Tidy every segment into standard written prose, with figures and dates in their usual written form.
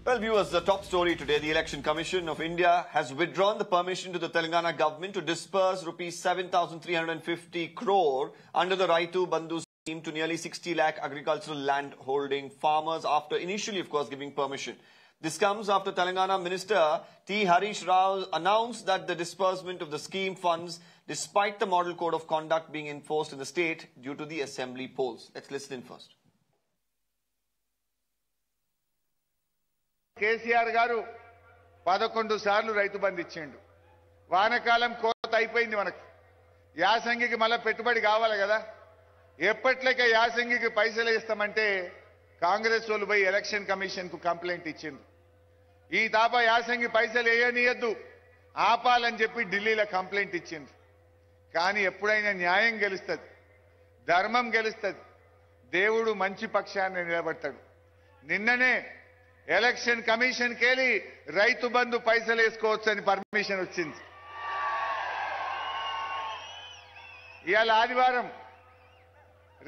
Well, viewers, the top story today, the Election Commission of India has withdrawn the permission to the Telangana government to disburse rupees 7,350 crore under the Rythu Bandhu scheme to nearly 60 lakh agricultural land holding farmers after initially, of course, giving permission. This comes after Telangana Minister T Harish Rao announced that the disbursement of the scheme funds despite the model code of conduct being enforced in the state due to the assembly polls. Let's listen in first. KCR గారు 11 సార్లు రైతు బంధు ఇచ్చిండు. వానకాలం కోత అయిపోయింది. మనకు యాసంగికి మళ్ళీ పెట్టుబడి కావాలి కదా. ఎప్పట్లేక యాసంగికి పైసలు ఇస్తామంటే కాంగ్రెస్ వాళ్ళు పోయి ఎలక్షన్ కమిషన్ కు కంప్లైంట్ ఇచ్చిండ్రు. ఈ తాప యాసంగి పైసలు వేయనీయద్దు ఆపాలని చెప్పి ఢిల్లీలో కంప్లైంట్ ఇచ్చిండ్రు. కానీ ఎప్పుడైనా న్యాయం గెలుస్తుంది, ధర్మం గెలుస్తుంది, దేవుడు మంచి పక్షాన్ని నిలబడతాడు. నిన్ననే ఎలక్షన్ కమిషన్ కేలి రైతు బంధు పైసలు వేసుకోవచ్చని పర్మిషన్ వచ్చింది. ఇవాళ ఆదివారం,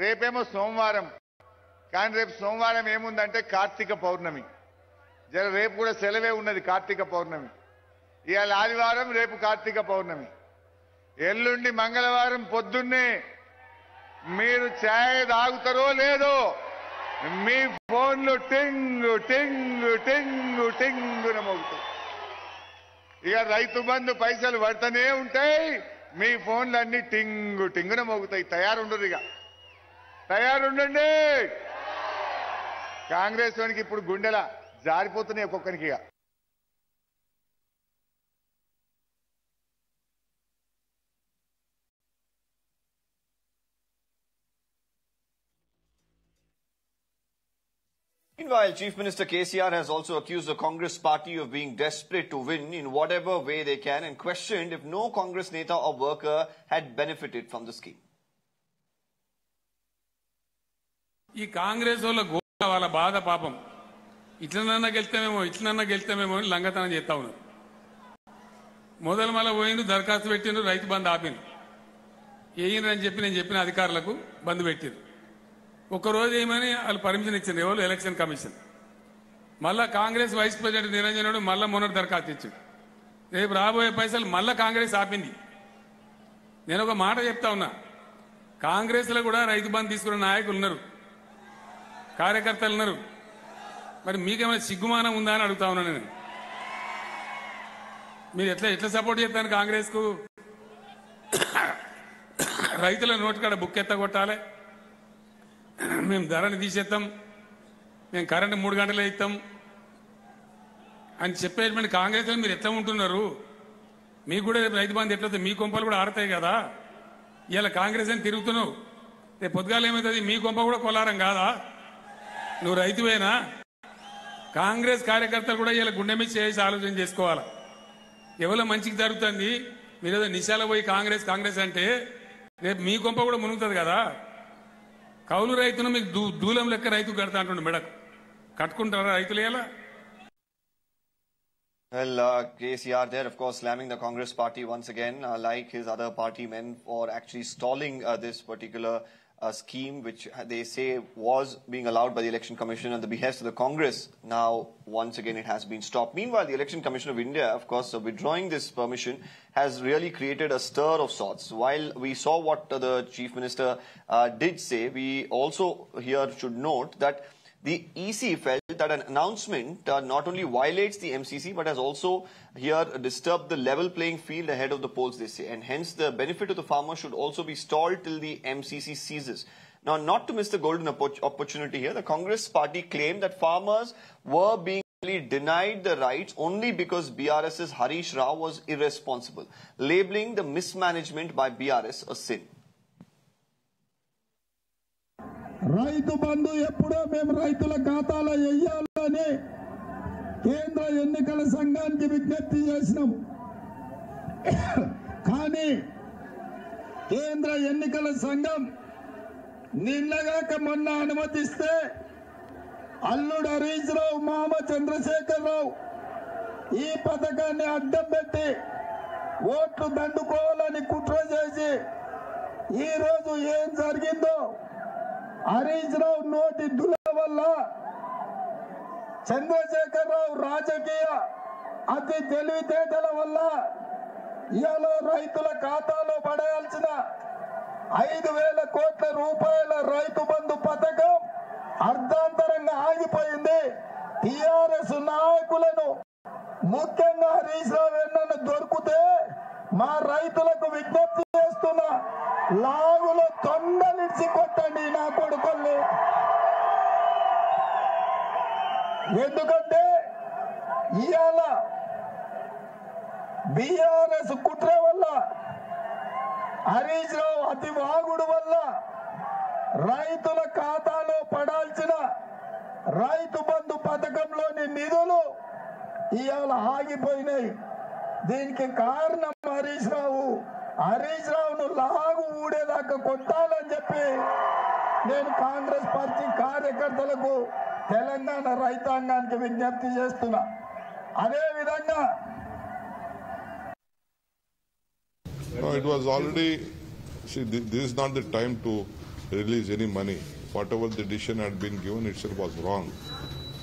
రేపేమో సోమవారం. కానీ రేపు సోమవారం ఏముందంటే కార్తీక పౌర్ణమి. రేపు కూడా సెలవే ఉన్నది, కార్తీక పౌర్ణమి. ఇవాళ ఆదివారం, రేపు కార్తీక పౌర్ణమి. ఎల్లుండి మంగళవారం పొద్దున్నే మీరు ఛాయ్ తాగుతారో లేదో మీ ఫోన్లు టింగు టింగు టింగు టింగున మోగుతాయి. ఇక రైతు బంధు పైసలు పడుతూనే ఉంటాయి, మీ ఫోన్లు అన్ని టింగు టింగున మోగుతాయి. తయారుండరు, ఇక తయారుండండి. కాంగ్రెస్ వానికి ఇప్పుడు గుండెల జారిపోతున్నాయి ఒక్కొక్కరికి. ఇక Meanwhile, Chief Minister KCR has also accused the Congress party of being desperate to win in whatever way they can and questioned if no Congress neta or worker had benefited from the scheme. ఈ కాంగ్రెస్ వాళ్ళ బాధ పాపం ఇట్లనన్నా గెలుస్తామేమో అని లంగతనం చేస్తా ఉన్నారు. మొదలు మళ్ళీ పోయిండు, దరఖాస్తు పెట్టిండు, రైతు బంధు ఆపిండు. వేయిందని చెప్పి నేను చెప్పిన అధికారులకు బంధు పెట్టిండు. ఒక్కరోజు ఏమని వాళ్ళు పర్మిషన్ ఇచ్చింది ఎవరు? Election commission. మళ్ళా కాంగ్రెస్ వైస్ ప్రెసిడెంట్ నిరంజనుడు మళ్ళా మొన్నటి దరఖాస్తు ఇచ్చాడు. రేపు రాబోయే పైసలు మళ్ళా కాంగ్రెస్ ఆపింది. నేను ఒక మాట చెప్తా ఉన్నా, కాంగ్రెస్ లో కూడా రైతు బంధు తీసుకున్న నాయకులు ఉన్నారు, కార్యకర్తలు ఉన్నారు. మరి మీకేమైనా సిగ్గుమానం ఉందా అని అడుగుతా ఉన్నా నేను. మీరు ఎట్లా సపోర్ట్ చేస్తాను కాంగ్రెస్ కు? రైతుల నోటికాడ బుక్ ఎత్తగొట్టాలి, మేము ధరని తీసేస్తాం, మేము కరెంటు 3 గంటలే ఇస్తాం అని చెప్పేటువంటి కాంగ్రెస్ మీరు ఎట్లా ఉంటున్నారు? మీకు కూడా రేపు రైతు బంధు ఎట్లవుతుంది? మీ కొంపలు కూడా ఆడతాయి కదా. ఇలా కాంగ్రెస్ అని తిరుగుతున్నావు, రేపు పొద్దుగాలు ఏమవుతుంది? మీ కొంప కూడా కొల్లారం కాదా? నువ్వు రైతువేనా? కాంగ్రెస్ కార్యకర్తలు కూడా ఇలా గుండె మీద చేసి ఆలోచన చేసుకోవాలా. ఎవరో మంచికి జరుగుతుంది, మీరేదో నిశాల పోయి కాంగ్రెస్ అంటే రేపు మీ కొంప కూడా మునుగుతుంది కదా. కౌలు రైతును మీకు దూలం లెక్క రైతు కడతా అంటుండే మెడకు కట్టుకుంటారా రైతులు? ఎలా? Well, KCR there, of course, slamming the Congress party once again, like his other party men, for actually stalling this particular scheme, which they say was being allowed by the Election Commission at the behest of the Congress. Now, once again, it has been stopped. Meanwhile, the Election Commission of India, of course, withdrawing this permission has really created a stir of sorts. While we saw what the Chief Minister did say, we also here should note that the EC felt that an announcement not only violates the MCC but has also here disturbed the level playing field ahead of the polls, they say, and hence the benefit of the farmers should also be stalled till the MCC ceases. Now, not to miss the golden opportunity here, the Congress party claimed that farmers were being denied the rights only because BRS's Harish Rao was irresponsible, labeling the mismanagement by BRS a sin. Rythu Bandhu ఎప్పుడో మేము రైతుల ఖాతాలో వేయాలని కేంద్ర ఎన్నికల సంఘానికి విజ్ఞప్తి చేసినాం. కానీ కేంద్ర ఎన్నికల సంఘం నిన్నగాక మొన్న అనుమతిస్తే అల్లుడు హరీష్ రావు, మామ చంద్రశేఖర్ రావు ఈ పథకాన్ని అడ్డం పెట్టి ఓట్లు దండుకోవాలని కుట్ర చేసి ఈ రోజు ఏం జరిగిందో హరీష్ రావు నోటి దుల వల్ల చంద్రశేఖరరావు రాజకీయ అతి తెలివితేటల వల్ల ఇవాళ రైతుల ఖాతాలో పడేయాల్సిన 5,000 కోట్ల రూపాయల రైతు బంధు పథకం అర్ధాంతరంగా ఆగిపోయింది. టిఆర్ఎస్ నాయకులను ముఖ్యంగా హరీష్ రావు ఎన్నను దొరికితే మా రైతులకు విజ్ఞప్తి చేస్తున్నా, లాగులో తొండలిడిచి కొట్టండి నా కొడుకుల్ని. ఎందుకంటే ఇవాళ బిఆర్ఎస్ కుట్ర వల్ల, హరీష్ రావు అతి వాగుడు వల్ల రైతుల ఖాతాలో పడాల్సిన రైతు బంధు పథకంలోని నిధులు ఇవాళ ఆగిపోయినాయి. దీనికి కారణం హరీష్ రావు. హరీష్ రావును లాగు ఊడేదాకా కొట్టాలని చెప్పి నేను కాంగ్రెస్ పార్టీ కార్యకర్తలకు, తెలంగాణ రైతాంగానికి విజ్ఞప్తి చేస్తున్నా. అదే విధంగా it was already, see, this is not the time to release any money. Whatever the decision had been given itself was wrong.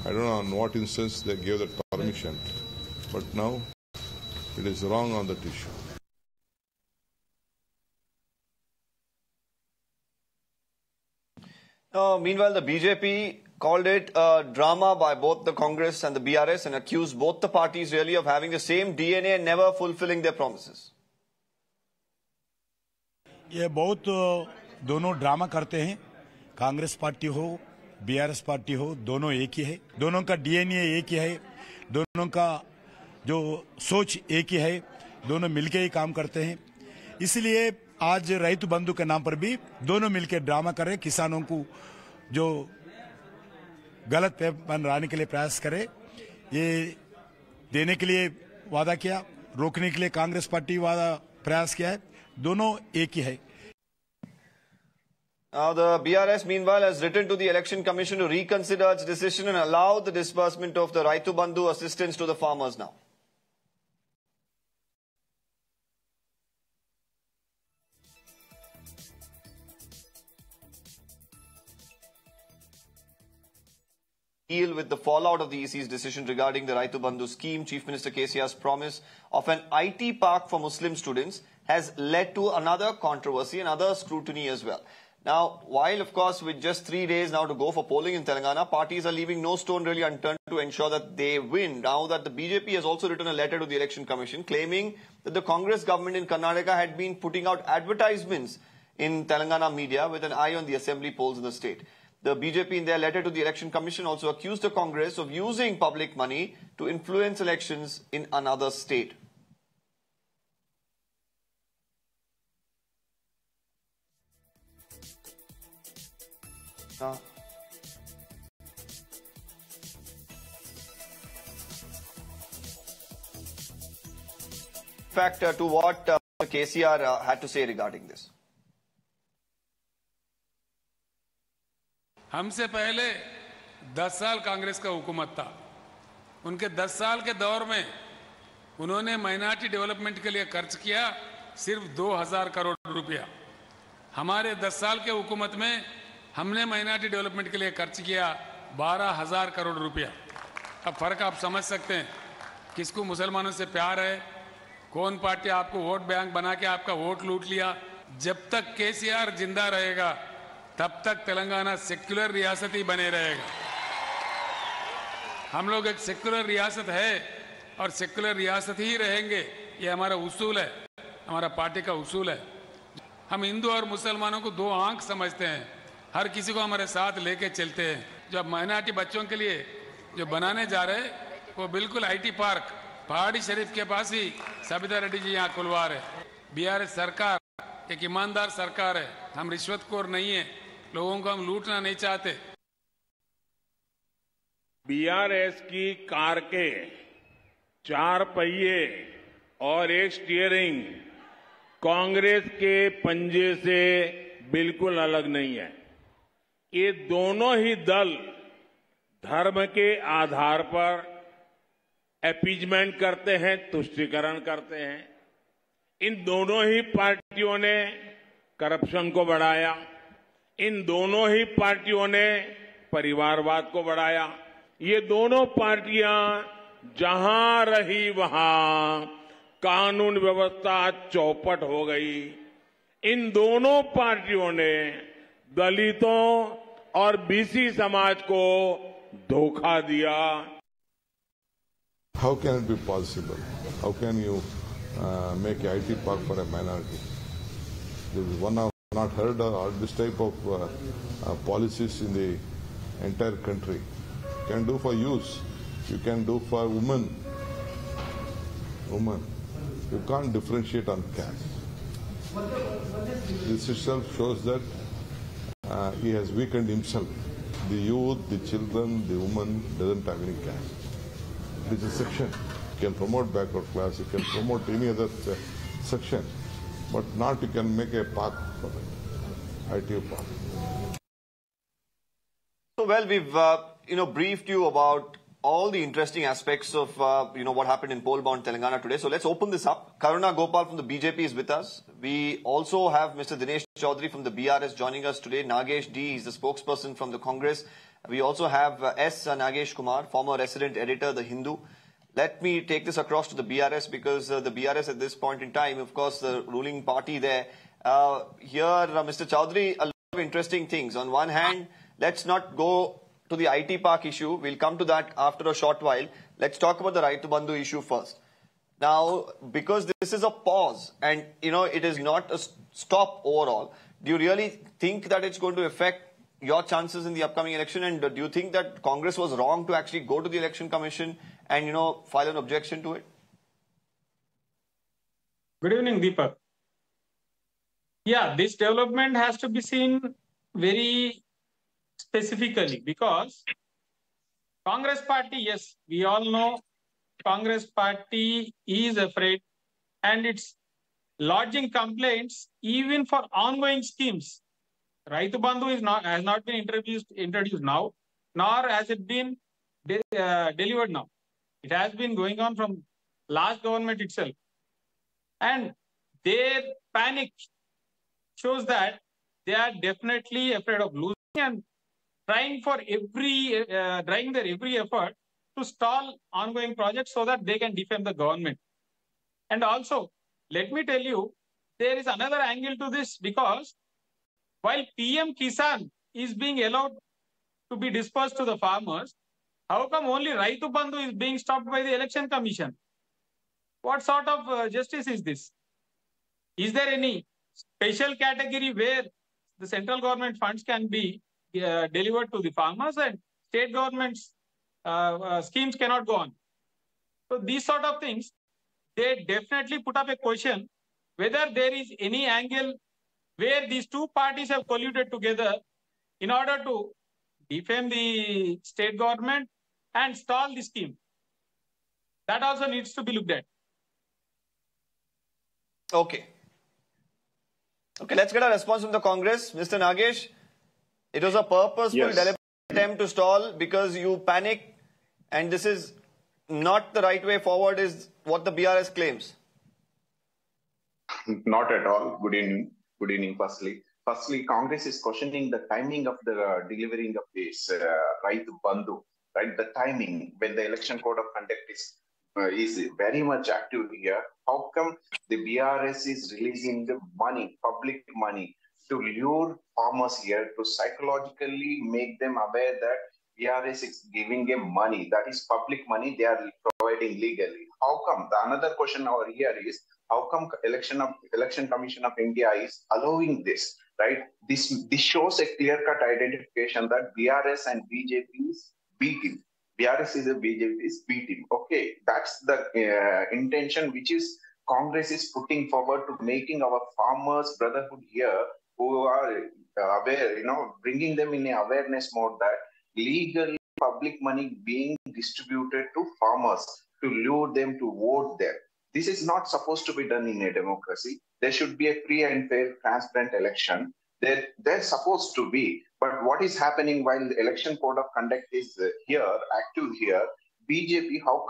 I don't know on what instance they gave that permission, but now it is wrong on that issue. Meanwhile, the BJP called it a drama by both the Congress and the BRS and accused both the parties really of having the same DNA and never fulfilling their promises. ये बहुत दोनों drama करते हैं. Congress party हो, BRS party हो, दोनों एक ही है. दोनों का डीएनए एक ही है. दोनों का जो सोच एक ही है. दोनों मिलके ही काम करते हैं. इसलिए आज रैतु बंधु के नाम पर भी दोनों मिलकर ड्रामा कर रहे. किसानों को जो गलत पैमान लाने के लिए प्रयास करे, ये देने के लिए वादा किया, रोकने के लिए कांग्रेस पार्टी वादा प्रयास किया है. दोनों एक ही है. Now the BRS meanwhile has written to the Election Commission to reconsider its decision and allow the disbursement of the Rythu Bandhu assistance to the farmers now. Deal with the fallout of the EC's decision regarding the Rythu Bandhu scheme, Chief Minister KCR's promise of an IT park for Muslim students has led to another controversy and other scrutiny as well. Now, while of course with just 3 days now to go for polling in Telangana, parties are leaving no stone really unturned to ensure that they win. Now that the BJP has also written a letter to the Election Commission claiming that the Congress government in Karnataka had been putting out advertisements in Telangana media with an eye on the assembly polls in the state. The BJP in their letter to the Election Commission also accused the Congress of using public money to influence elections in another state. Factor to what KCR had to say regarding this. हमसे पहले 10 साल कांग्रेस का हुकूमत था. उनके 10 साल के दौर में उन्होंने माइनॉरिटी डेवलपमेंट के लिए खर्च किया सिर्फ 2,000 करोड़ रुपया. हमारे 10 साल के हुकूमत में हमने माइनॉरिटी डेवलपमेंट के लिए खर्च किया 12,000 करोड़ रुपया. अब फर्क आप समझ सकते हैं किसको मुसलमानों से प्यार है, कौन पार्टी आपको वोट बैंक बना के आपका वोट लूट लिया. जब तक केसीआर जिंदा रहेगा तब तक तेलंगाना सेक्युलर रियासत ही बने रहेगा. हम लोग एक सेक्युलर रियासत है और सेक्युलर रियासत ही रहेंगे. ये हमारा उसूल है, हमारा पार्टी का उसूल है. हम हिंदू और मुसलमानों को दो आंख समझते हैं, हर किसी को हमारे साथ लेके चलते हैं. जो माइनॉरिटी बच्चों के लिए जो बनाने जा रहे हैं वो बिल्कुल आईटी पार्क पहाड़ी शरीफ के पास ही सबिता रेड्डी जी यहाँ खुलवा रहे. बीआरएस सरकार एक ईमानदार सरकार है, हम रिश्वतखोर नहीं है, लोगों को हम लूटना नहीं चाहते. बीआरएस की कार के 4 पहिए और एक स्टीयरिंग कांग्रेस के पंजे से बिल्कुल अलग नहीं है. ये दोनों ही दल धर्म के आधार पर अपीजमेंट करते हैं, तुष्टीकरण करते हैं. इन दोनों ही पार्टियों ने करप्शन को बढ़ाया, इन दोनों ही पार्टियों ने परिवारवाद को बढ़ाया, ये दोनों पार्टियां जहां रही वहां कानून व्यवस्था चौपट हो गई। इन दोनों पार्टियों ने दलितों और बीसी समाज को धोखा दिया। How can it be possible? How can you make a IT park for a minority? This is one of not heard of this type of policies in the entire country. You can do for youth, you can do for women. You can't differentiate on caste. This itself shows that he has weakened himself. The youth, the children, the woman doesn't have any caste. It is a section. You can promote backward class, you can promote any other section, but not you can make a path for it, ITU path. So, well, we've briefed you about all the interesting aspects of what happened in poll-bound Telangana today. So let's open this up. Karuna Gopal from the BJP is with us. We also have Mr. Dinesh Chaudhary from the BRS joining us today. Nagesh D is the spokesperson from the Congress. We also have S. Nagesh Kumar, former resident editor, The Hindu. Let me take this across to the BRS because the BRS at this point in time, of course, the ruling party there. Mr. Chaudhary, a lot of interesting things. On one hand, let's not go to the IT park issue. We'll come to that after a short while. Let's talk about the Rythu Bandhu issue first. Now, because this is a pause and, it is not a stop overall, do you really think that it's going to affect your chances in the upcoming election? And do you think that Congress was wrong to actually go to the Election Commission and, file an objection to it? Good evening, Deepak. Yeah, this development has to be seen very specifically because Congress party, yes, we all know Congress party is afraid and it's lodging complaints even for ongoing schemes. Rythu Bandhu has not been introduced now, nor has it been delivered now. It has been going on from last government itself. And their panic shows that they are definitely afraid of losing and trying their every effort to stall ongoing projects so that they can defend the government. And also, let me tell you, there is another angle to this because while PM Kisan is being allowed to be dispersed to the farmers, how come only Rythu Bandhu is being stopped by the Election Commission? What sort of justice is this? Is there any special category where the central government funds can be delivered to the farmers and state governments schemes cannot go on? So these sort of things, they definitely put up a question whether there is any angle where these two parties have colluded together in order to defame the state government and stall the scheme. That also needs to be looked at. Okay, let's get a response from the Congress. Mr. Nagesh, it was a purposeful, deliberate attempt to stall because you panicked and this is not the right way forward is what the BRS claims. Not at all. Good evening. Good evening, Firstly, Congress is questioning the timing of the delivering of this Rythu Bandhu, right? The timing when the election code of conduct is very much active here. How come the BRS is releasing the money, public money, to lure farmers here, to psychologically make them aware that BRS is giving them money, that is public money they are providing legally? How come? The another question over here is, how come Election Commission of India is allowing this, right? This shows a clear-cut identification that BRS and BJP is B team. BRS is a BJP's B team. Okay, that's the intention which is Congress is putting forward to making our farmers brotherhood here who are aware, bringing them in a awareness mode that legally public money being distributed to farmers to lure them to vote there. This is not supposed to be done in a democracy. There should be a free and fair, transparent election. They're supposed to be. But what is happening while the election code of conduct is active here, BJP, how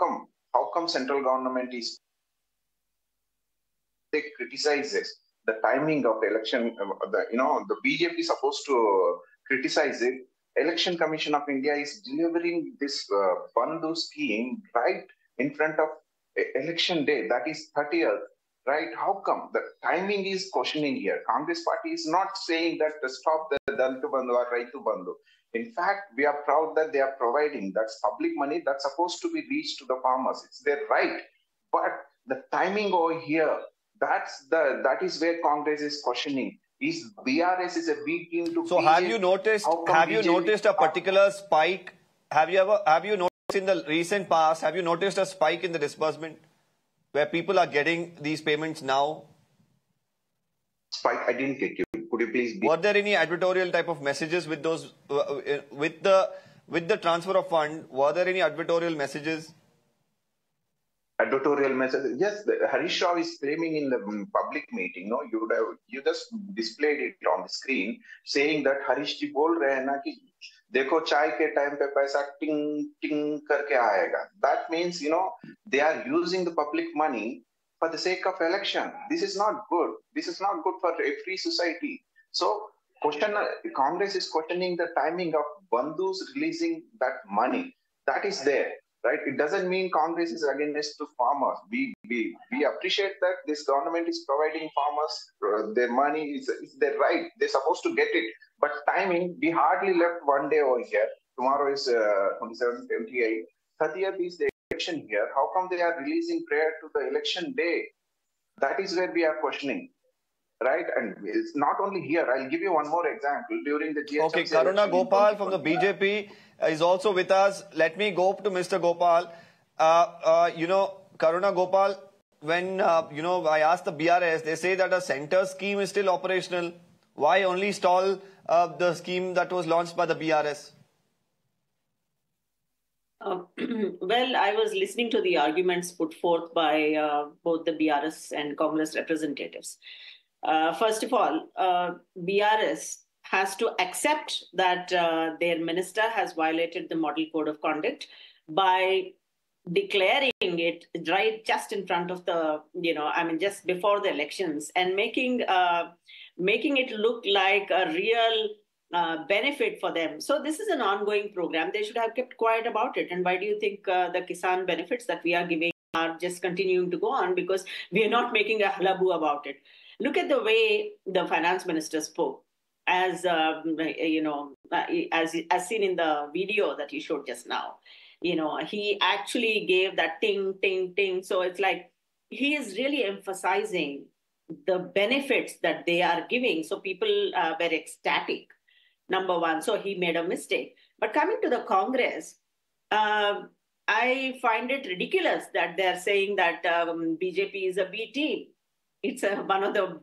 come central government is, they criticizes the timing of election, the BJP is supposed to criticize it Election Commission of India is delivering this Bandhu scheme right in front of election day, that is 30th, right? How come? The timing is questioning here. Congress party is not saying that to stop the Dalit Bandhu or Rythu Bandhu. In fact, we are proud that they are providing. That's public money that's supposed to be reached to the farmers. It's their right. But the timing over here, that is where Congress is questioning. Is BRS is a weak team to So have you noticed a particular spike? Have you noticed in the recent past, have you noticed a spike in the disbursement where people are getting these payments now? Spike, I didn't get you. Could you please? Were there any advertorial type of messages with those with the transfer of fund? Were there any advertorial messages? Advertorial messages? Yes, Harish Rao is framing in the public meeting. No, you just displayed it on the screen, saying that Harish ji bol rahe hain na ki देखो चाय के time पे पैसा टिंग टिंग करके आएगा. That means, they are using the public money for the sake of election. This is not good. This is not good for a free society. So, Congress is questioning the timing of Bandhu's releasing that money. That is there, right? It doesn't mean Congress is against the farmers. We appreciate that this government is providing farmers their money. It's their right. They're supposed to get it. But timing, we hardly left one day over here. Tomorrow is 27th, 28th. 30th is the election here. How come they are releasing prior to the election day? That is where we are questioning, right? And it's not only here. I'll give you one more example. During the GST. Okay, Karuna Gopal from the BJP is also with us. Let me go to Mr. Gopal. Karuna Gopal, when, I asked the BRS, they say that a center scheme is still operational. Why only stall the scheme that was launched by the BRS? Well, I was listening to the arguments put forth by both the BRS and Congress representatives. First of all, BRS has to accept that their minister has violated the model code of conduct by declaring it right just in front of the, just before the elections, and making it look like a real benefit for them. So this is an ongoing program. They should have kept quiet about it. And why do you think the Kisan benefits that we are giving are just continuing to go on? Because we are not making a hullabaloo about it. Look at the way the finance minister spoke, as as seen in the video that you showed just now. He actually gave that ting, ting, ting. So it's like he is really emphasizing the benefits that they are giving. So people were ecstatic, number one. So he made a mistake. But coming to the Congress, I find it ridiculous that they're saying that BJP is a B team. It's one of the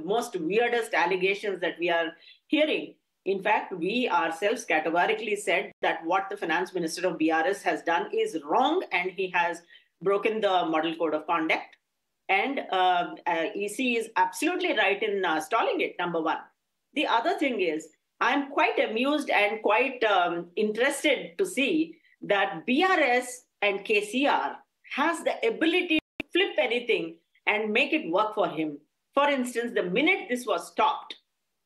most weirdest allegations that we are hearing. In fact, we ourselves categorically said that what the finance minister of BRS has done is wrong, and he has broken the model code of conduct. And EC is absolutely right in stalling it, number one. The other thing is, I'm quite amused and quite interested to see that BRS and KCR has the ability to flip anything and make it work for him. For instance, the minute this was stopped,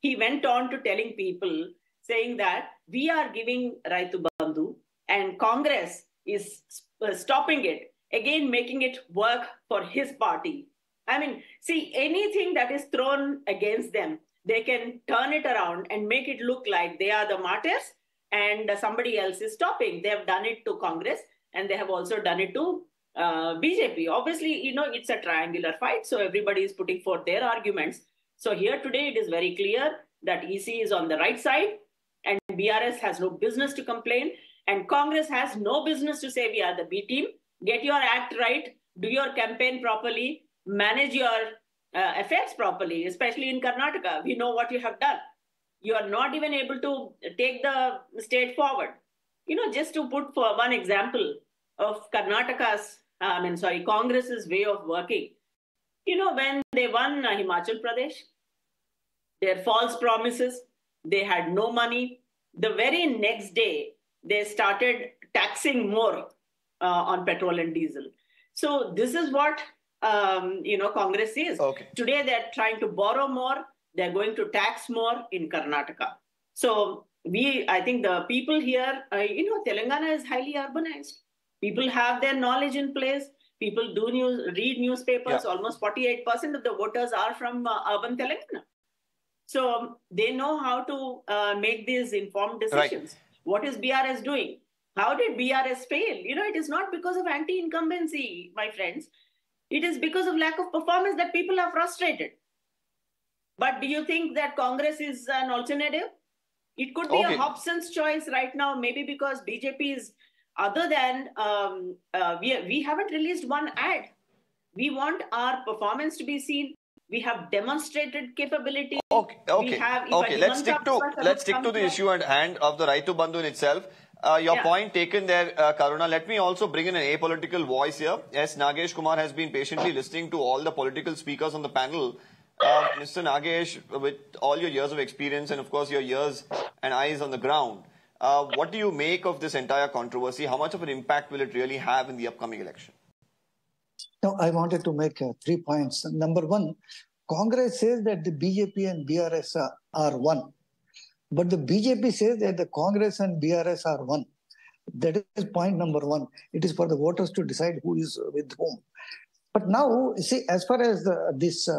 he went on to telling people, saying that we are giving Rythu Bandhu and Congress is stopping it, again making it work for his party. I mean, see, anything that is thrown against them, they can turn it around and make it look like they are the martyrs and somebody else is stopping. They have done it to Congress and they have also done it to BJP. Obviously, it's a triangular fight, so everybody is putting forth their arguments. So here today, it is very clear that EC is on the right side and BRS has no business to complain, and Congress has no business to say we are the B team. Get your act right, do your campaign properly, manage your affairs properly, especially in Karnataka. We know what you have done. You are not even able to take the state forward. Just to put for one example of Congress's way of working. When they won Himachal Pradesh, their false promises, they had no money. The very next day, they started taxing more on petrol and diesel. So this is what, Congress is. Okay. Today, they're trying to borrow more. They're going to tax more in Karnataka. So I think the people here, Telangana is highly urbanized. People have their knowledge in place. People read newspapers. Yeah. Almost 48% of the voters are from urban Telangana. So they know how to make these informed decisions. Right. What is BRS doing? How did BRS fail? It is not because of anti-incumbency, my friends. It is because of lack of performance that people are frustrated. But do you think that Congress is an alternative? It could be a Hobson's choice right now, maybe because BJP is, other than, we haven't released one ad. We want our performance to be seen. We have demonstrated capability. Let's stick to the issue at hand of the Rythu Bandhu in itself. Your point taken there, Karuna. Let me also bring in an apolitical voice here. Yes, Nagesh Kumar has been patiently listening to all the political speakers on the panel. Mr. Nagesh, with all your years of experience and of course your ears and eyes on the ground, what do you make of this entire controversy? How much of an impact will it really have in the upcoming election? Now, I wanted to make 3 points. Number one, Congress says that the BJP and BRS are one. But the BJP says that the Congress and BRS are one. That is point number one. It is for the voters to decide who is with whom. But now, see, as far as this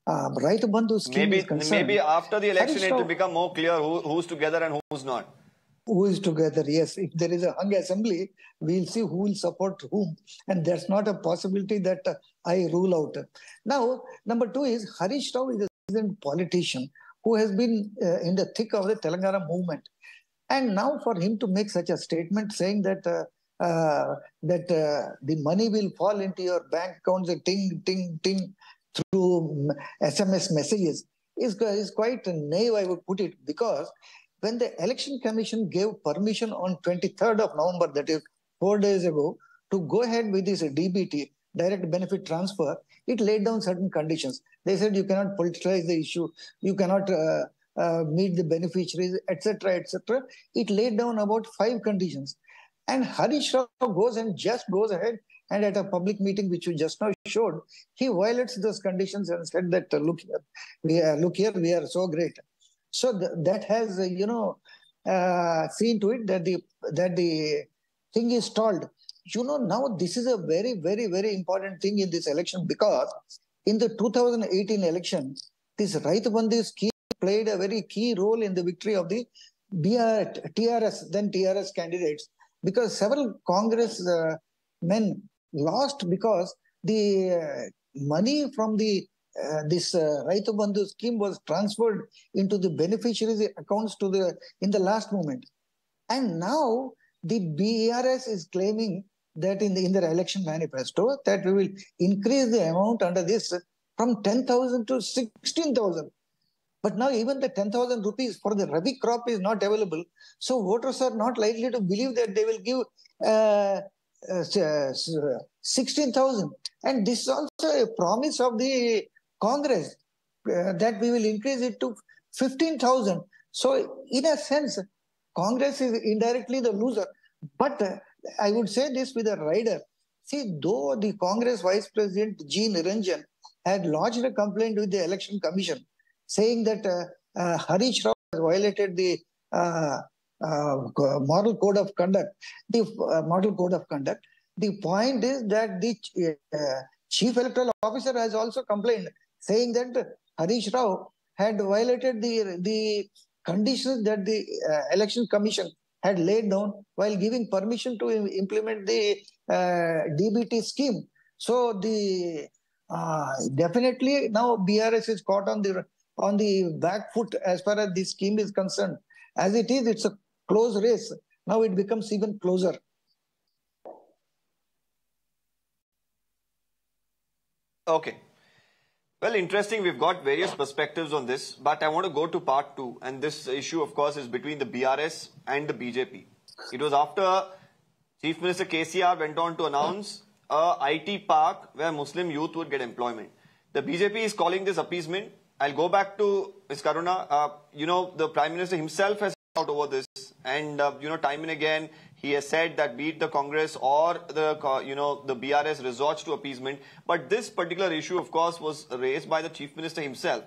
Rythu Bandhu scheme is concerned... Maybe after the election it will become more clear who's together and who's not. Who is together, yes. If there is a hung assembly, we'll see who will support whom. And that's not a possibility that I rule out. Now, number two is Harish Rao is a seasoned politician who has been in the thick of the Telangana movement. And now for him to make such a statement saying that the money will fall into your bank accounts, ting, ting, ting, through SMS messages is quite naive, I would put it, because when the Election Commission gave permission on 23rd of November, that is 4 days ago, to go ahead with this DBT, direct benefit transfer, it laid down certain conditions. They said you cannot politicize the issue, you cannot meet the beneficiaries, etc., etc. It laid down about 5 conditions. And Harish Rao goes ahead and at a public meeting, which you just now showed, he violates those conditions and said that, look here, we are so great. So that has, seen to it that the thing is stalled. Now this is a very, very, very important thing in this election, because in the 2018 election, this Rythu Bandhu scheme played a very key role in the victory of the TRS candidates, because several Congress men lost because the money from this Rythu Bandhu scheme was transferred into the beneficiaries' accounts in the last moment. And now the BRS is claiming that in their election manifesto that we will increase the amount under this from 10,000 to 16,000. But now even the 10,000 rupees for the Rabi crop is not available. So voters are not likely to believe that they will give 16,000. And this is also a promise of the Congress that we will increase it to 15,000. So in a sense, Congress is indirectly the loser. But I would say this with a rider. See, though the Congress Vice President G. Niranjan had lodged a complaint with the Election Commission saying that Harish Rao has violated the model code of conduct. The point is that the Chief Electoral Officer has also complained, saying that Harish Rao had violated the conditions that the Election Commission had laid down while giving permission to implement the DBT scheme. So definitely now BRS is caught on the back foot as far as this scheme is concerned. As it is, it's a close race. Now it becomes even closer. Okay. Well, interesting. We've got various perspectives on this, but I want to go to part 2. And this issue, of course, is between the BRS and the BJP. It was after Chief Minister KCR went on to announce a IT park where Muslim youth would get employment. The BJP is calling this appeasement. I'll go back to Ms. Karuna. The Prime Minister himself has out over this, and time and again he has said that be it the Congress or the BRS resorts to appeasement. But this particular issue, of course, was raised by the Chief Minister himself.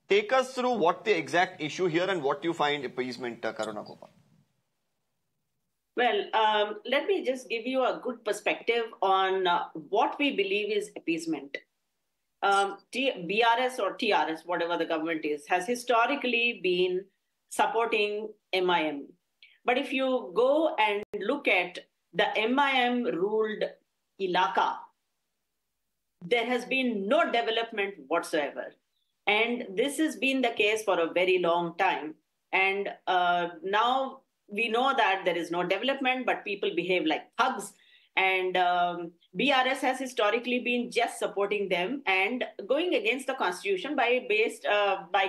Take us through what the exact issue here and what you find appeasement, Karuna Gopal. Well, let me just give you a good perspective on what we believe is appeasement. BRS or TRS, whatever the government is, has historically been supporting MIM. But if you go and look at the MIM-ruled Ilaka, there has been no development whatsoever. And this has been the case for a very long time. And now we know that there is no development, but people behave like thugs. And BRS has historically been just supporting them and going against the constitution by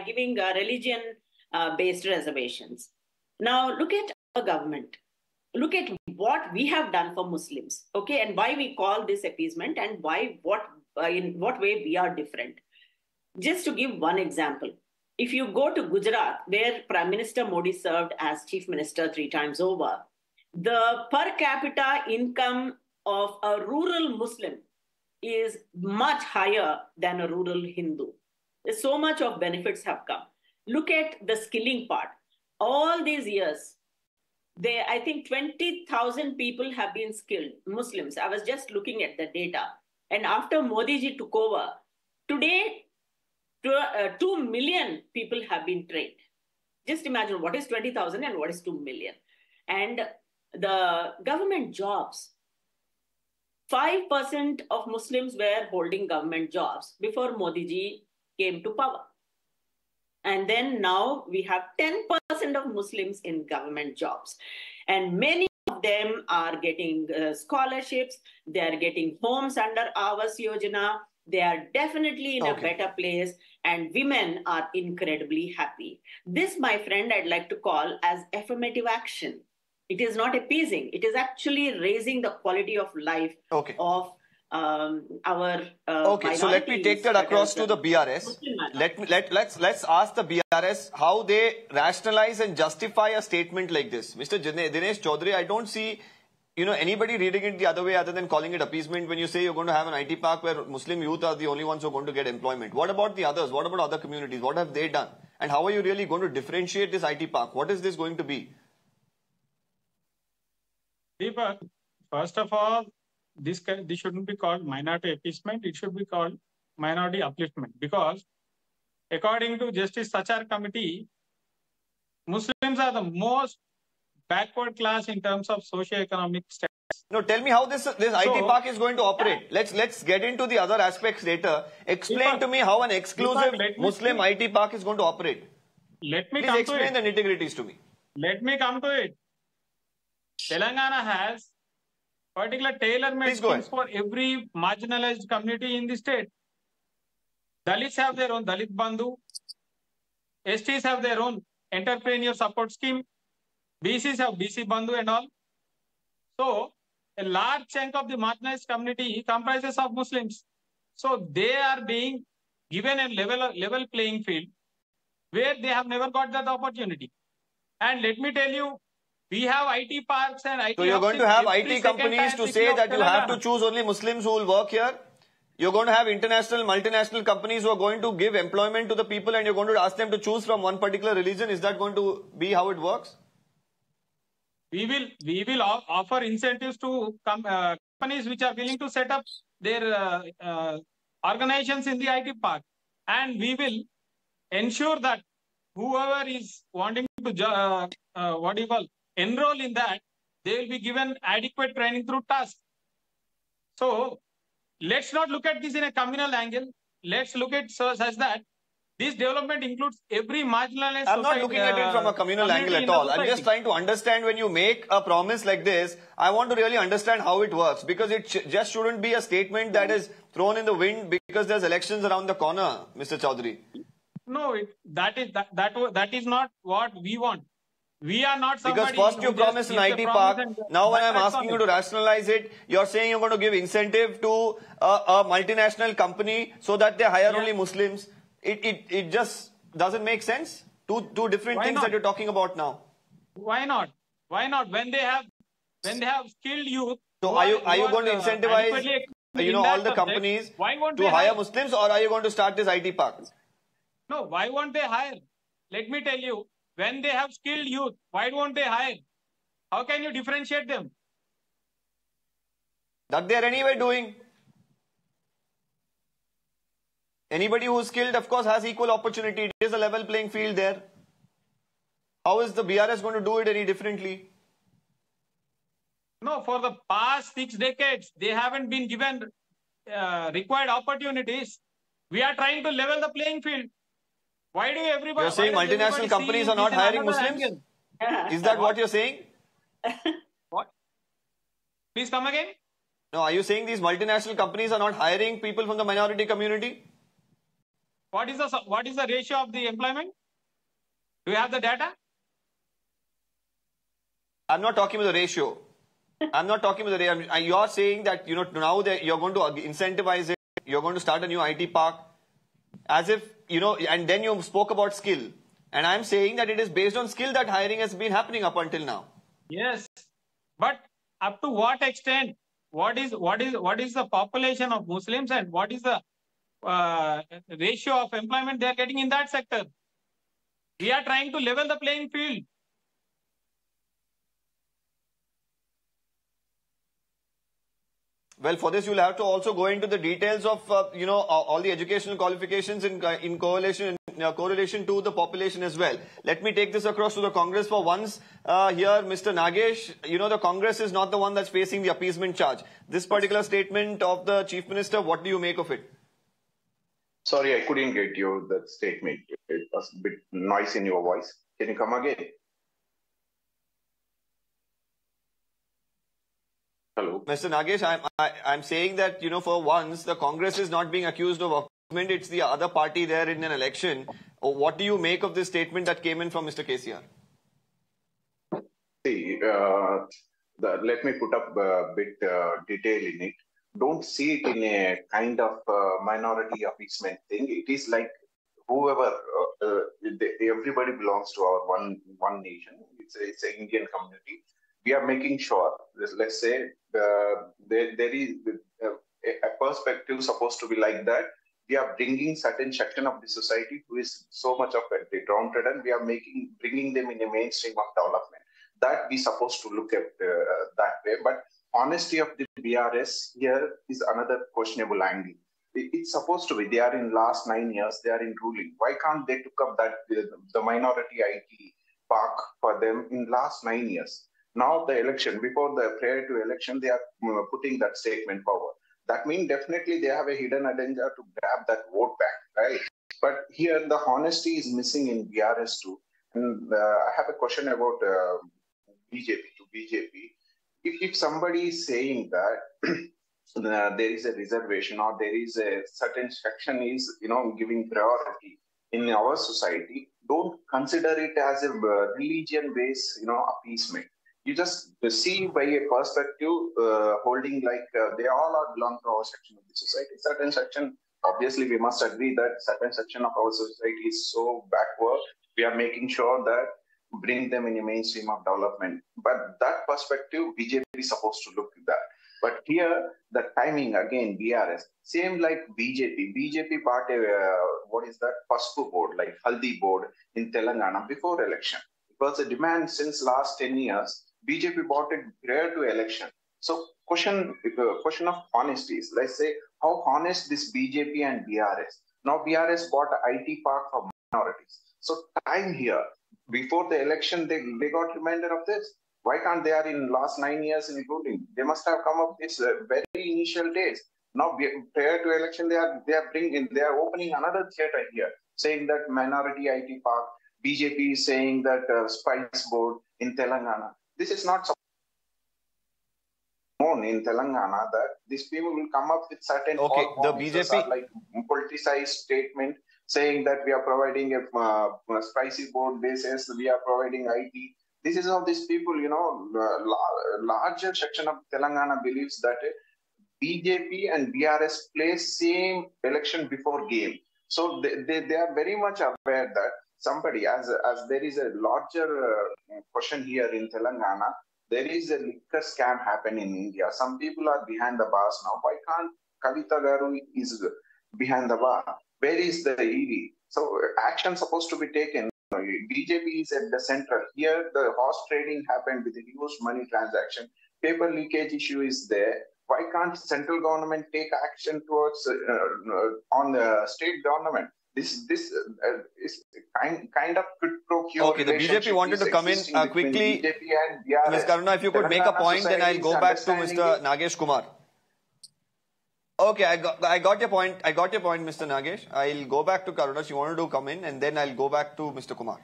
giving religion-based reservations. Now, look at our government. Look at what we have done for Muslims, okay, and why we call this appeasement and in what way we are different. Just to give one example, if you go to Gujarat, where Prime Minister Modi served as Chief Minister 3 times over, the per capita income of a rural Muslim is much higher than a rural Hindu. So much of benefits have come. Look at the skilling part. All these years, I think 20,000 people have been skilled, Muslims. I was just looking at the data. And after Modi ji took over, today, 2 million people have been trained. Just imagine what is 20,000 and what is 2 million. And the government jobs, 5% of Muslims were holding government jobs before Modi ji came to power. And then now we have 10% of Muslims in government jobs. And many of them are getting scholarships. They are getting homes under Awas Yojana. They are definitely in a better place. And women are incredibly happy. This, my friend, I'd like to call as affirmative action. It is not appeasing. It is actually raising the quality of life of our Okay, so let me take that across to the BRS. Let's ask the BRS how they rationalize and justify a statement like this. Mr. Dinesh Chaudhary, I don't see anybody reading it the other way other than calling it appeasement when you say you're going to have an IT park where Muslim youth are the only ones who are going to get employment. What about the others? What about other communities? What have they done? And how are you really going to differentiate this IT park? What is this going to be? Deepak, first of all, this shouldn't be called minority appeasement. It should be called minority upliftment, because according to Justice Sachar Committee, Muslims are the most backward class in terms of socio-economic status. No, tell me how this IT park is going to operate. Let's get into the other aspects later. Explain to me how an exclusive Muslim IT park is going to operate. Please explain the nitty-gritties to me. Let me come to it. Telangana has particular tailor-made schemes for every marginalized community in the state. Dalits have their own Dalit Bandhu. STs have their own entrepreneur support scheme. BCs have BC Bandhu and all. So, a large chunk of the marginalized community comprises of Muslims. So, they are being given a level playing field where they have never got that opportunity. And let me tell you, we have IT parks and IT. So you're going to have IT companies to say that you have to choose only Muslims who will work here. You're going to have international, multinational companies who are going to give employment to the people and you're going to ask them to choose from one particular religion. Is that going to be how it works? We will offer incentives to companies which are willing to set up their organizations in the IT park. And we will ensure that whoever is wanting to, enroll in that, they will be given adequate training through tasks. So, let's not look at this in a communal angle. Let's look at such that this development includes every marginalized society. I'm not looking at it from a communal angle at all. I'm just trying to understand when you make a promise like this, I want to really understand how it works, because it just shouldn't be a statement that is thrown in the wind because there's elections around the corner, Mr. Chaudhary. No, that is not what we want. We are not somebody. Because first you promised an IT park. Now when I'm asking you to rationalize it, you're saying you're going to give incentive to a multinational company so that they hire only Muslims. It just doesn't make sense. Two different things that you're talking about now. Why not? Why not? When they have skilled youth. So are you going to incentivize all the companies to hire Muslims, or are you going to start this IT park? No, why won't they hire? Let me tell you, when they have skilled youth, why won't they hire? How can you differentiate them? That they are anyway doing. Anybody who is skilled, of course, has equal opportunity. It is a level playing field there. How is the BRS going to do it any differently? No, for the past 6 decades, they haven't been given required opportunities. We are trying to level the playing field. Why do everybody? You're saying multinational companies are not hiring Muslims? Is that what you're saying? What? Please come again. No, are you saying these multinational companies are not hiring people from the minority community? What is the ratio of the employment? Do you have the data? I'm not talking about the ratio. I'm not talking about the ratio. You're saying that now that you're going to incentivize it, you're going to start a new IT park, as if and then you spoke about skill, and I'm saying that it is based on skill that hiring has been happening up until now. Yes, but up to what extent? What is the population of Muslims and what is the ratio of employment they are getting in that sector? We are trying to level the playing field. Well, for this, you'll have to also go into the details of, all the educational qualifications in correlation to the population as well. Let me take this across to the Congress for once. Here, Mr. Nagesh, the Congress is not the one that's facing the appeasement charge. This particular statement of the Chief Minister, what do you make of it? Sorry, I couldn't get you that statement. It was a bit noise in your voice. Can you come again? Hello. Mr. Nagesh, I'm saying that, for once, the Congress is not being accused of appeasement. It's the other party there in an election. What do you make of this statement that came in from Mr. KCR? See, let me put up a bit detail in it. Don't see it in a kind of minority appeasement thing. It is like whoever, everybody belongs to our one nation. It's an Indian community. We are making sure, let's say, there is a perspective supposed to be like that. We are bringing certain section of the society who is so much of a downtrodden. We are bringing them in a mainstream of development. That we supposed to look at that way. But honesty of the BRS here is another questionable angle. It's supposed to be. They are in last 9 years. They are in ruling. Why can't they took up that the minority IT park for them in last 9 years? Now the election, prior to election, they are putting that statement forward. That means definitely they have a hidden agenda to grab that vote back, right? But here the honesty is missing in BRS too. And I have a question about BJP. If somebody is saying that there is a reservation or there is a certain section is giving priority in our society, don't consider it as a religion-based appeasement. You just see by a perspective holding like they all are belong to our section of the society. Certain section, obviously we must agree that certain section of our society is so backward. We are making sure that bring them in a mainstream of development. But that perspective, BJP is supposed to look at that. But here, the timing again, BRS, same like BJP. BJP bought Paspu board, like Haldi board in Telangana before election. It was a demand since last 10 years. BJP bought it prior to election. So question of honesty is, let's say, how honest this BJP and BRS. Now BRS bought an IT park for minorities. So time here, before the election, they got reminder of this. Why can't they are in last 9 years in ruling? They must have come up with very initial days. Now prior to election, they are opening another theater here, saying that minority IT park. BJP is saying that spice board in Telangana. This is not known in Telangana that these people will come up with certain the BJP like politicized statement saying that we are providing a spicy board basis, we are providing IT. This is how these people, larger section of Telangana believes that BJP and BRS play same election before game. So they are very much aware that somebody, as there is a larger question here in Telangana, there is a liquor scam happening in India. Some people are behind the bars now. Why can't Kavita Garu is behind the bar? Where is the ED? So action supposed to be taken. BJP is at the center. Here, the horse trading happened with a huge money transaction. Paper leakage issue is there. Why can't central government take action towards on the state government? This is kind of quid pro quo. Okay, the BJP wanted to come in quickly. BJP and BRS. Ms. Karuna, if you could make a point, then I'll go back to Mr. Nagesh Kumar. Okay, I got your point. I got your point, Mr. Nagesh. I'll go back to Karuna. She wanted to come in, and then I'll go back to Mr. Kumar.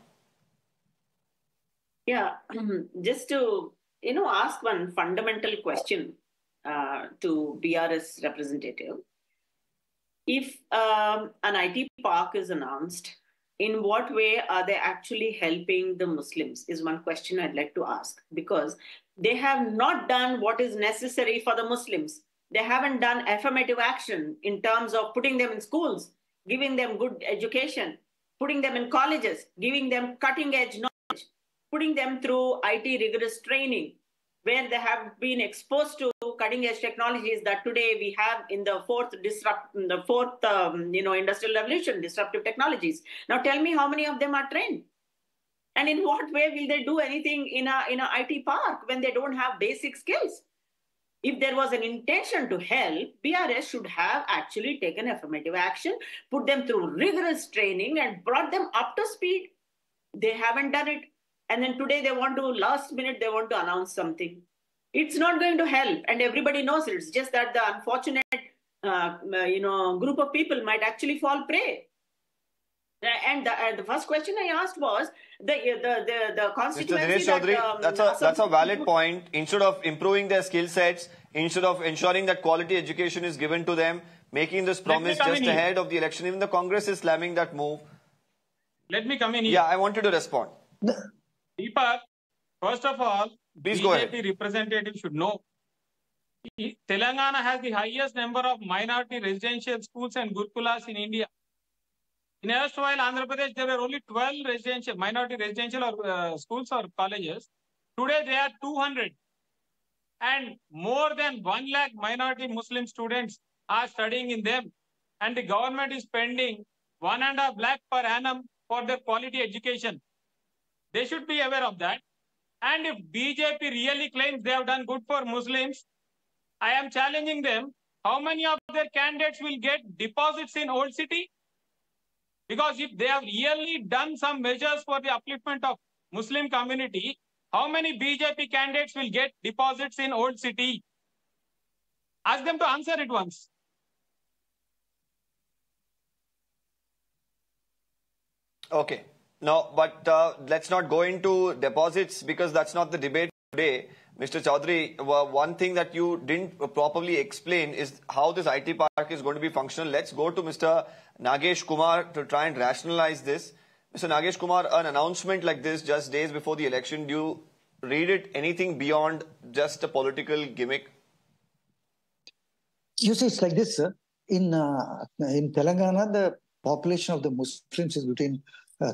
Yeah, just to ask one fundamental question to BRS representative. If an IT park is announced, in what way are they actually helping the Muslims is one question I'd like to ask, because they have not done what is necessary for the Muslims. They haven't done affirmative action in terms of putting them in schools, giving them good education, putting them in colleges, giving them cutting edge knowledge, putting them through IT rigorous training, where they have been exposed to cutting edge technologies that today we have in the fourth industrial revolution, disruptive technologies. Now tell me how many of them are trained? And in what way will they do anything in a IT park when they don't have basic skills? If there was an intention to help, BRS should have actually taken affirmative action, put them through rigorous training and brought them up to speed. They haven't done it. And then today last minute, they want to announce something. It's not going to help. And everybody knows it. It's just that the unfortunate, group of people might actually fall prey. And the first question I asked was the constituency. Mr. Dinesh Chaudhary, that's a valid point. Instead of improving their skill sets, instead of ensuring that quality education is given to them, making this promise just ahead of the election, even the Congress is slamming that move. Let me come in here. Yeah, I want you to respond. Deepak, first of all, please go ahead. BJP representative should know. Telangana has the highest number of minority residential schools and gurukulas in India. In erstwhile Andhra Pradesh, there were only 12 minority residential schools or colleges. Today, there are 200. And more than 1 lakh minority Muslim students are studying in them. And the government is spending 1.5 lakh per annum for their quality education. They should be aware of that. And if BJP really claims they have done good for Muslims, I am challenging them, how many of their candidates will get deposits in Old City? Because if they have really done some measures for the upliftment of Muslim community, how many BJP candidates will get deposits in Old City? Ask them to answer it once. Okay. No, but let's not go into deposits because that's not the debate today. Mr. Chaudhary, one thing that you didn't properly explain is how this IT park is going to be functional. Let's go to Mr. Nagesh Kumar to try and rationalize this. Mr. Nagesh Kumar, an announcement like this just days before the election, do you read it anything beyond just a political gimmick? You see, it's like this, sir. In Telangana, the population of the Muslims is between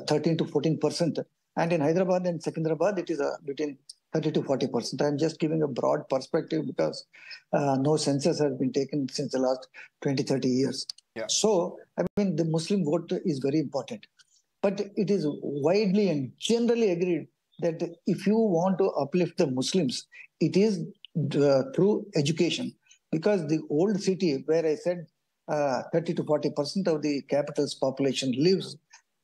13 to 14%. And in Hyderabad and Secunderabad, it is between 30 to 40%. I'm just giving a broad perspective because no census has been taken since the last 20, 30 years. Yeah. So, I mean, the Muslim vote is very important. But it is widely and generally agreed that if you want to uplift the Muslims, it is through education. Because the old city, where I said 30 to 40% of the capital's population lives,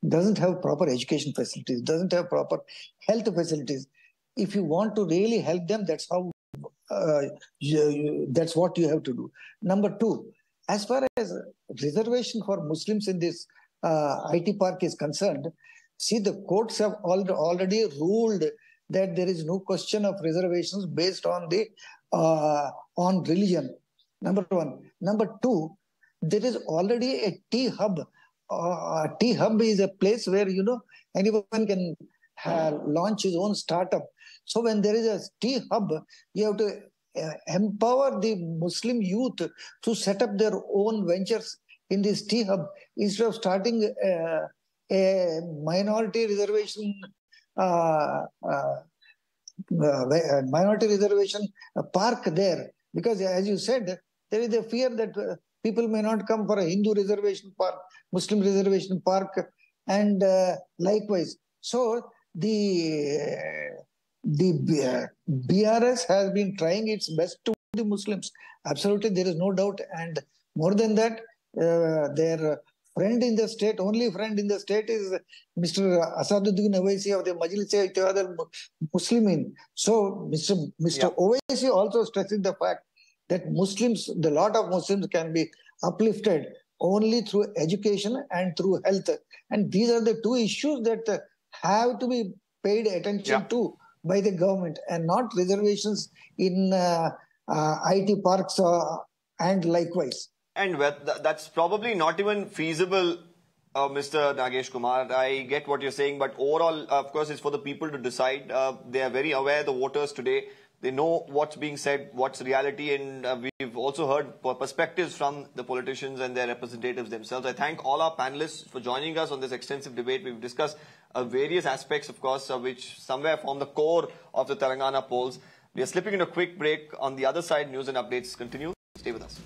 doesn't have proper education facilities, doesn't have proper health facilities. If you want to really help them, that's how that's what you have to do. Number two, as far as reservation for Muslims in this IT park is concerned, see, the courts have already ruled that there is no question of reservations based on the on religion. Number one. Number two, there is already a tea hub. Tea hub is a place where, anyone can launch his own startup. So when there is a tea hub, you have to empower the Muslim youth to set up their own ventures in this tea hub instead of starting a minority reservation park there. Because as you said, there is a fear that People may not come for a Hindu reservation park, Muslim reservation park, and likewise. So the BRS has been trying its best to the Muslims. Absolutely, there is no doubt. And more than that, their friend in the state, only friend in the state is Mr. Asaduddin Owaisi of the Majlis-e-Ittihad al-Muslimin. So Mr. Owaisi also stressing the fact that Muslims, the lot of Muslims can be uplifted only through education and through health. And these are the two issues that have to be paid attention to by the government, and not reservations in IT parks and likewise. And that's probably not even feasible, Mr. Nagesh Kumar. I get what you're saying, but overall, of course, it's for the people to decide. They are very aware, the voters today. They know what's being said, what's reality, and we've also heard perspectives from the politicians and their representatives themselves. I thank all our panelists for joining us on this extensive debate. We've discussed various aspects, of course, which somewhere form the core of the Telangana polls. We are slipping into a quick break. On the other side, news and updates continue. Stay with us.